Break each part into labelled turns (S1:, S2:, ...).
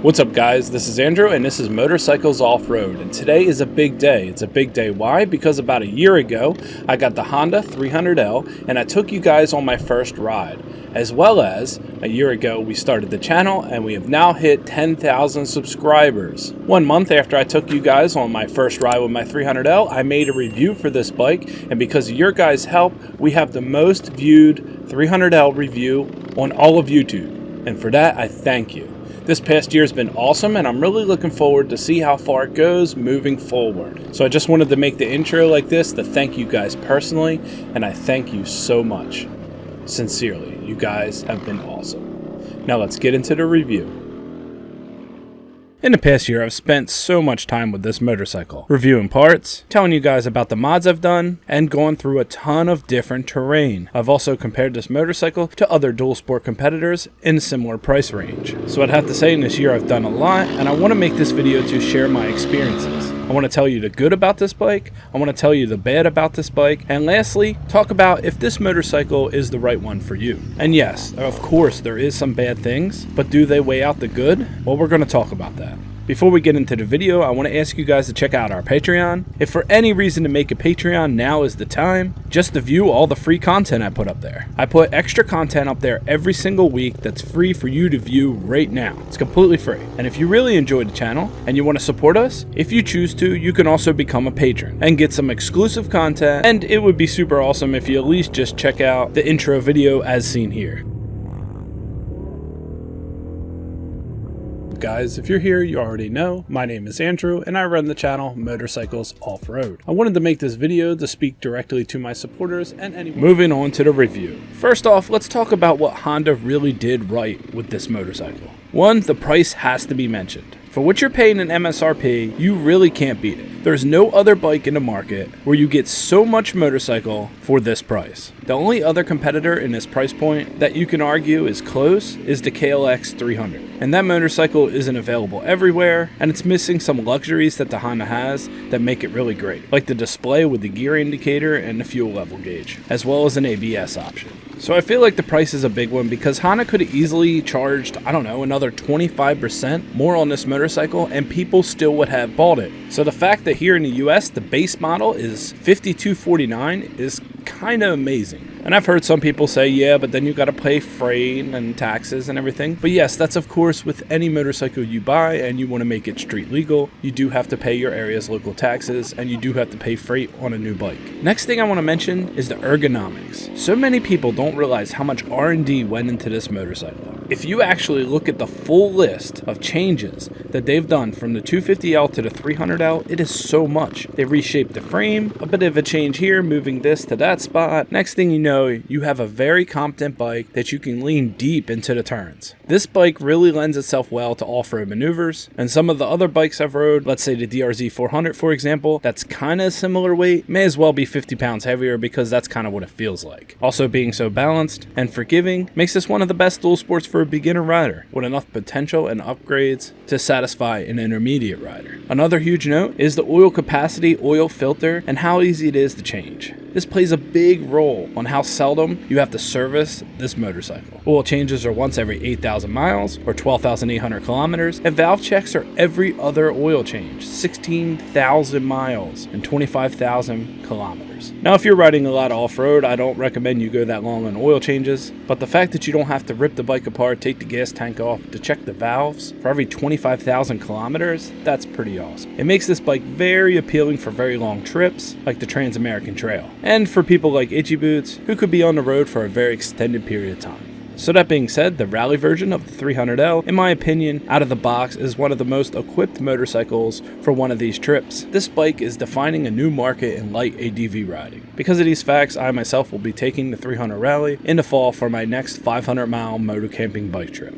S1: What's up guys, this is Andrew and this is Motorcycles Off-Road, and today is a big day. It's a big day. Why? Because about a year ago I got the Honda 300L and I took you guys on my first ride. As well as a year ago we started the channel and we have now hit 10,000 subscribers. 1 month after I took you guys on my first ride with my 300L, I made a review for this bike, and because of your guys' help we have the most viewed 300L review on all of YouTube, and for that I thank you. This past year has been awesome and I'm really looking forward to see how far it goes moving forward. So I just wanted to make the intro like this to thank you guys personally, and I thank you so much. Sincerely, you guys have been awesome. Now let's get into the review. In the past year, I've spent so much time with this motorcycle, reviewing parts, telling you guys about the mods I've done, and going through a ton of different terrain. I've also compared this motorcycle to other dual sport competitors in a similar price range. So I'd have to say in this year I've done a lot, and I want to make this video to share my experiences. I want to tell you the good about this bike, I want to tell you the bad about this bike, and lastly, talk about if this motorcycle is the right one for you. And yes, of course there is some bad things, but do they weigh out the good? Well, we're going to talk about that. Before we get into the video, I want to ask you guys to check out our Patreon. If for any reason to make a Patreon, now is the time, just to view all the free content I put up there. I put extra content up there every single week that's free for you to view right now. It's completely free. And if you really enjoy the channel and you want to support us, if you choose to, you can also become a patron and get some exclusive content, and it would be super awesome if you at least just check out the intro video as seen here. Guys, if you're here, you already know. My name is Andrew and I run the channel Motorcycles Off-Road. I wanted to make this video to speak directly to my supporters and anyone. Moving on to the review. First off, let's talk about what Honda really did right with this motorcycle. One, the price has to be mentioned. For what you're paying in MSRP, you really can't beat it. There's no other bike in the market where you get so much motorcycle for this price. The only other competitor in this price point that you can argue is close is the CRF300. And that motorcycle isn't available everywhere, and it's missing some luxuries that the Honda has that make it really great, like the display with the gear indicator and the fuel level gauge, as well as an ABS option. So I feel like the price is a big one because Honda could have easily charged, I don't know, another 25% more on this motorcycle and people still would have bought it. So the fact that here in the US the base model is $5249 is kind of amazing. And I've heard some people say, yeah, but then you got to pay freight and taxes and everything. But yes, that's of course with any motorcycle you buy and you want to make it street legal, you do have to pay your area's local taxes and you do have to pay freight on a new bike. Next thing I want to mention is the ergonomics. So many people don't realize how much R&D went into this motorcycle. If you actually look at the full list of changes that they've done from the 250L to the 300L, it is so much. They reshaped the frame, a bit of a change here, moving this to that spot. Next thing you know, you have a very competent bike that you can lean deep into the turns. This bike really lends itself well to off-road maneuvers, and some of the other bikes I've rode, let's say the DRZ400 for example, that's kind of similar weight, may as well be 50 pounds heavier because that's kind of what it feels like. Also being so balanced and forgiving makes this one of the best dual sports for a beginner rider, with enough potential and upgrades to satisfy an intermediate rider. Another huge note is the oil capacity, oil filter, and how easy it is to change. This plays a big role on how seldom you have to service this motorcycle. Oil changes are once every 8,000 miles or 12,800 kilometers, and valve checks are every other oil change, 16,000 miles and 25,000 kilometers. Now if you're riding a lot of off-road, I don't recommend you go that long on oil changes, but the fact that you don't have to rip the bike apart, take the gas tank off to check the valves for every 25,000 kilometers, that's pretty awesome. It makes this bike very appealing for very long trips, like the Trans-American Trail, and for people like Itchy Boots who could be on the road for a very extended period of time. So that being said, the rally version of the 300L, in my opinion, out of the box is one of the most equipped motorcycles for one of these trips. This bike is defining a new market in light ADV riding. Because of these facts, I myself will be taking the 300 Rally in the fall for my next 500-mile moto camping bike trip.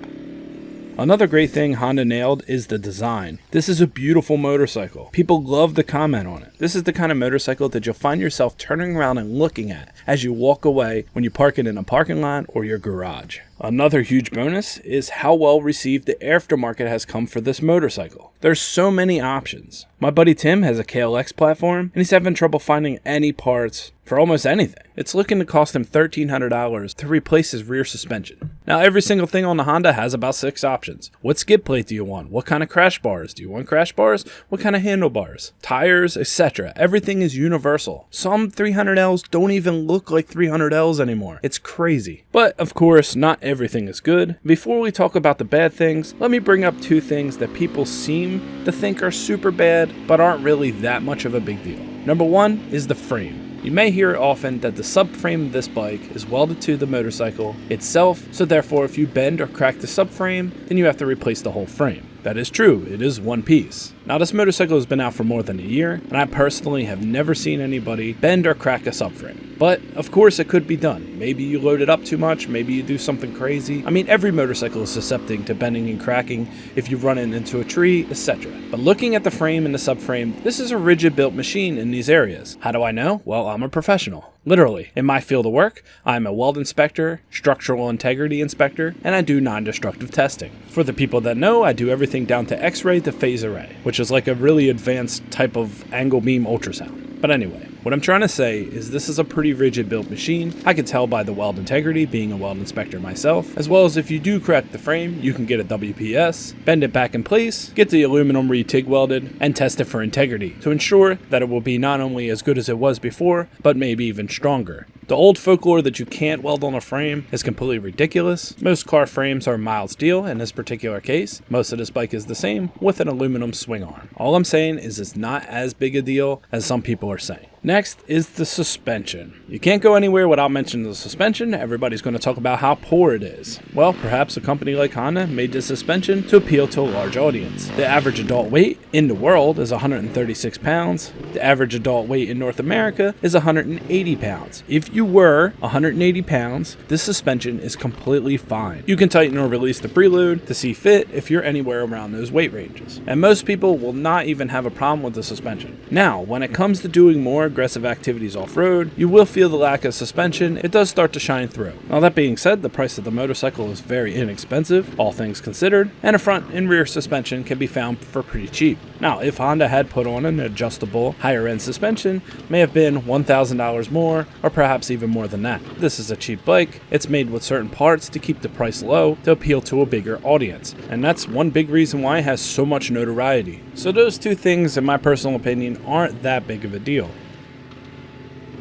S1: Another great thing Honda nailed is the design. This is a beautiful motorcycle. People love to comment on it. This is the kind of motorcycle that you'll find yourself turning around and looking at as you walk away when you park it in a parking lot or your garage. Another huge bonus is how well received the aftermarket has come for this motorcycle. There's so many options. My buddy Tim has a KLX platform and he's having trouble finding any parts for almost anything. It's looking to cost him $1,300 to replace his rear suspension. Now, every single thing on the Honda has about 6 options. What skid plate do you want? What kind of crash bars? Do you want crash bars? What kind of handlebars? Tires, etc. Everything is universal. Some 300Ls don't even look like 300Ls anymore. It's crazy. But, of course, not everything is good. Before we talk about the bad things, let me bring up 2 things that people seem to think are super bad, but aren't really that much of a big deal. Number 1 is the frame. You may hear often that the subframe of this bike is welded to the motorcycle itself, so therefore if you bend or crack the subframe, then you have to replace the whole frame. That is true, it is one piece. Now, this motorcycle has been out for more than a year, and I personally have never seen anybody bend or crack a subframe. But, of course, it could be done. Maybe you load it up too much, maybe you do something crazy. I mean, every motorcycle is susceptible to bending and cracking if you run it into a tree, etc. But looking at the frame and the subframe, this is a rigid built machine in these areas. How do I know? Well, I'm a professional. Literally, in my field of work, I'm a weld inspector, structural integrity inspector, and I do non-destructive testing. For the people that know, I do everything down to X-ray to phase array, which is like a really advanced type of angle beam ultrasound. But anyway, what I'm trying to say is this is a pretty rigid built machine. I can tell by the weld integrity, being a weld inspector myself, as well as if you do crack the frame, you can get a WPS, bend it back in place, get the aluminum re-TIG welded, and test it for integrity to ensure that it will be not only as good as it was before, but maybe even stronger. The old folklore that you can't weld on a frame is completely ridiculous. Most car frames are mild steel in this particular case. Most of this bike is the same with an aluminum swing arm. All I'm saying is it's not as big a deal as some people are saying. Next is the suspension. You can't go anywhere without mentioning the suspension. Everybody's going to talk about how poor it is. Well, perhaps a company like Honda made the suspension to appeal to a large audience. The average adult weight in the world is 136 pounds. The average adult weight in North America is 180 pounds. If you were 180 pounds, this suspension is completely fine. You can tighten or release the preload to see fit if you're anywhere around those weight ranges. And most people will not even have a problem with the suspension. Now, when it comes to doing more aggressive activities off-road, you will feel the lack of suspension. It does start to shine through. Now, that being said, the price of the motorcycle is very inexpensive, all things considered, and a front and rear suspension can be found for pretty cheap. Now, if Honda had put on an adjustable, higher-end suspension, it may have been $1,000 more, or perhaps even more than that. This is a cheap bike. It's made with certain parts to keep the price low to appeal to a bigger audience, and that's one big reason why it has so much notoriety. So those 2 things, in my personal opinion, aren't that big of a deal.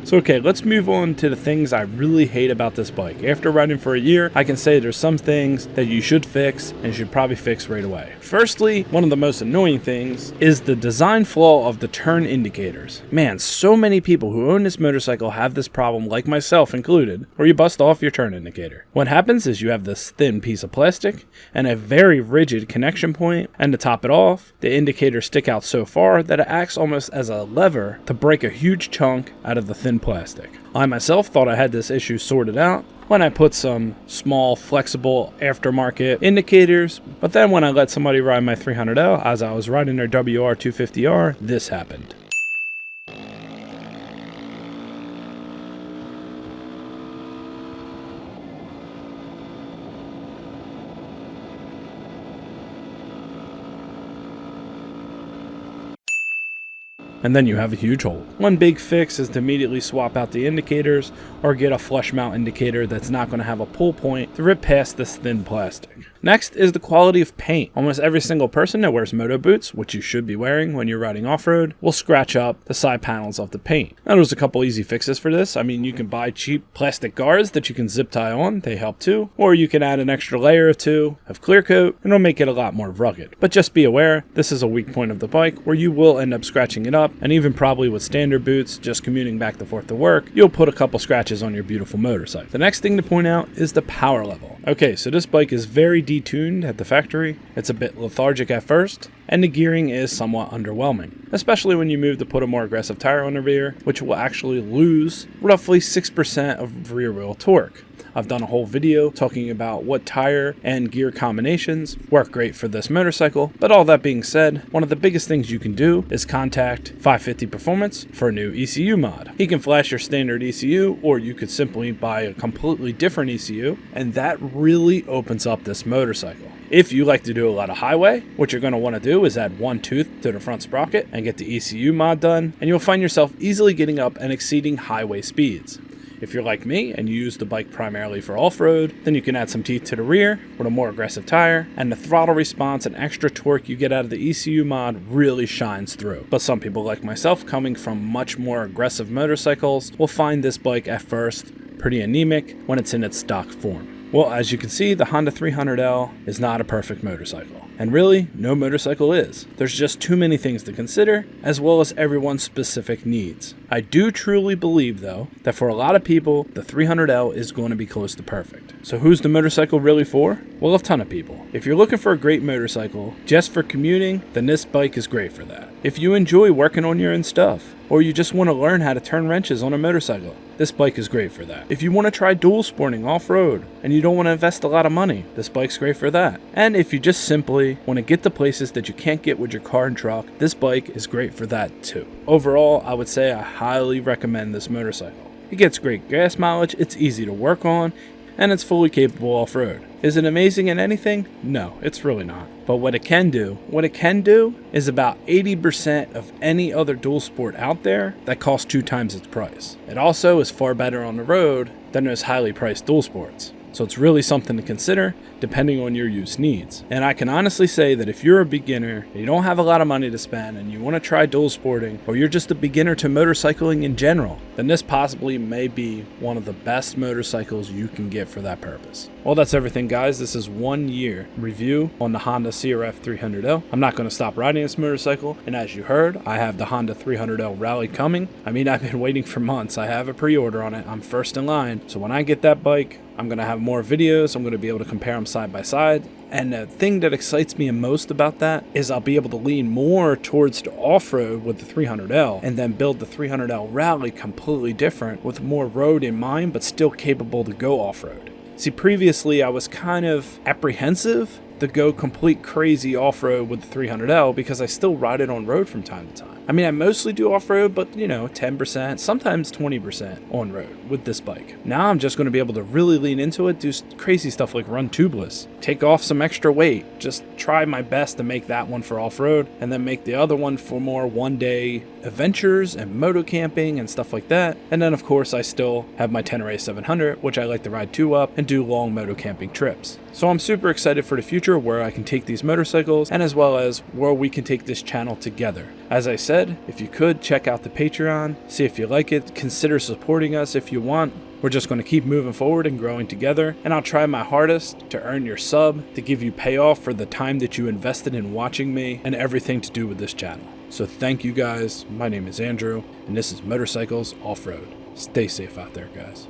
S1: So okay, let's move on to the things I really hate about this bike. After riding for a year, I can say there's some things that you should fix and should probably fix right away. Firstly, one of the most annoying things is the design flaw of the turn indicators. Man, so many people who own this motorcycle have this problem, like myself included, where you bust off your turn indicator. What happens is you have this thin piece of plastic and a very rigid connection point, and to top it off, the indicators stick out so far that it acts almost as a lever to break a huge chunk out of the thin plastic. I myself thought I had this issue sorted out when I put some small flexible aftermarket indicators, but then when I let somebody ride my 300L as I was riding their WR250R, this happened. And then you have a huge hole. One big fix is to immediately swap out the indicators or get a flush mount indicator that's not going to have a pull point to rip past this thin plastic. Next is the quality of paint. Almost every single person that wears moto boots, which you should be wearing when you're riding off-road, will scratch up the side panels of the paint. Now, there's a couple easy fixes for this. I mean, you can buy cheap plastic guards that you can zip tie on, they help too, or you can add an extra layer or 2 of clear coat and it'll make it a lot more rugged. But just be aware, this is a weak point of the bike where you will end up scratching it up, and even probably with standard boots, just commuting back and forth to work, you'll put a couple scratches on your beautiful motorcycle. The next thing to point out is the power level. Okay, so this bike is very detuned at the factory. It's a bit lethargic at first, and the gearing is somewhat underwhelming, especially when you move to put a more aggressive tire on the rear, which will actually lose roughly 6% of rear wheel torque. I've done a whole video talking about what tire and gear combinations work great for this motorcycle, but all that being said, one of the biggest things you can do is contact 550 Performance for a new ECU mod. He can flash your standard ECU, or you could simply buy a completely different ECU, and that really opens up this motorcycle. If you like to do a lot of highway, what you're going to want to do is add one tooth to the front sprocket and get the ECU mod done, and you'll find yourself easily getting up and exceeding highway speeds. If you're like me and you use the bike primarily for off-road, then you can add some teeth to the rear with a more aggressive tire, and the throttle response and extra torque you get out of the ECU mod really shines through. But some people like myself, coming from much more aggressive motorcycles, will find this bike at first pretty anemic when it's in its stock form. Well, as you can see, the Honda 300L is not a perfect motorcycle. And really, no motorcycle is. There's just too many things to consider, as well as everyone's specific needs. I do truly believe, though, that for a lot of people, the 300L is going to be close to perfect. So who's the motorcycle really for? Well, a ton of people. If you're looking for a great motorcycle just for commuting, then this bike is great for that. If you enjoy working on your own stuff, or you just want to learn how to turn wrenches on a motorcycle, this bike is great for that. If you want to try dual sporting off-road and you don't want to invest a lot of money, this bike's great for that. And if you just simply want to get to places that you can't get with your car and truck, this bike is great for that too. Overall, I would say I highly recommend this motorcycle. It gets great gas mileage, it's easy to work on, and it's fully capable off-road. Is it amazing in anything? No, it's really not. But what it can do is about 80% of any other dual sport out there that costs 2 times its price. It also is far better on the road than those highly priced dual sports. So it's really something to consider depending on your use needs. And I can honestly say that if you're a beginner and you don't have a lot of money to spend and you want to try dual sporting, or you're just a beginner to motorcycling in general, then this possibly may be one of the best motorcycles you can get for that purpose. Well, that's everything, guys. This is 1 year review on the Honda CRF300L. I'm not going to stop riding this motorcycle, and as you heard, I have the Honda 300L Rally coming. I mean, I've been waiting for months. I have a pre-order on it. I'm first in line. So when I get that bike, I'm going to have more videos. I'm going to be able to compare them side by side. And the thing that excites me most about that is I'll be able to lean more towards the off-road with the 300L and then build the 300L Rally completely different with more road in mind, but still capable to go off-road. See, previously I was kind of apprehensive to go complete crazy off-road with the 300L because I still ride it on road from time to time. I mean, I mostly do off-road, but 10%, sometimes 20% on road with this bike. Now I'm just going to be able to really lean into it, do crazy stuff like run tubeless, take off some extra weight, just try my best to make that one for off-road, and then make the other one for more one-day adventures and moto camping and stuff like that. And then of course I still have my Tenere 700, which I like to ride 2-up and do long moto camping trips. So I'm super excited for the future where I can take these motorcycles and as well as where we can take this channel together. As I said, if you could, check out the Patreon, see if you like it, consider supporting us if you want. We're just going to keep moving forward and growing together, and I'll try my hardest to earn your sub, to give you payoff for the time that you invested in watching me and everything to do with this channel. So thank you guys, my name is Andrew, and this is Motorcycles Off-Road. Stay safe out there, guys.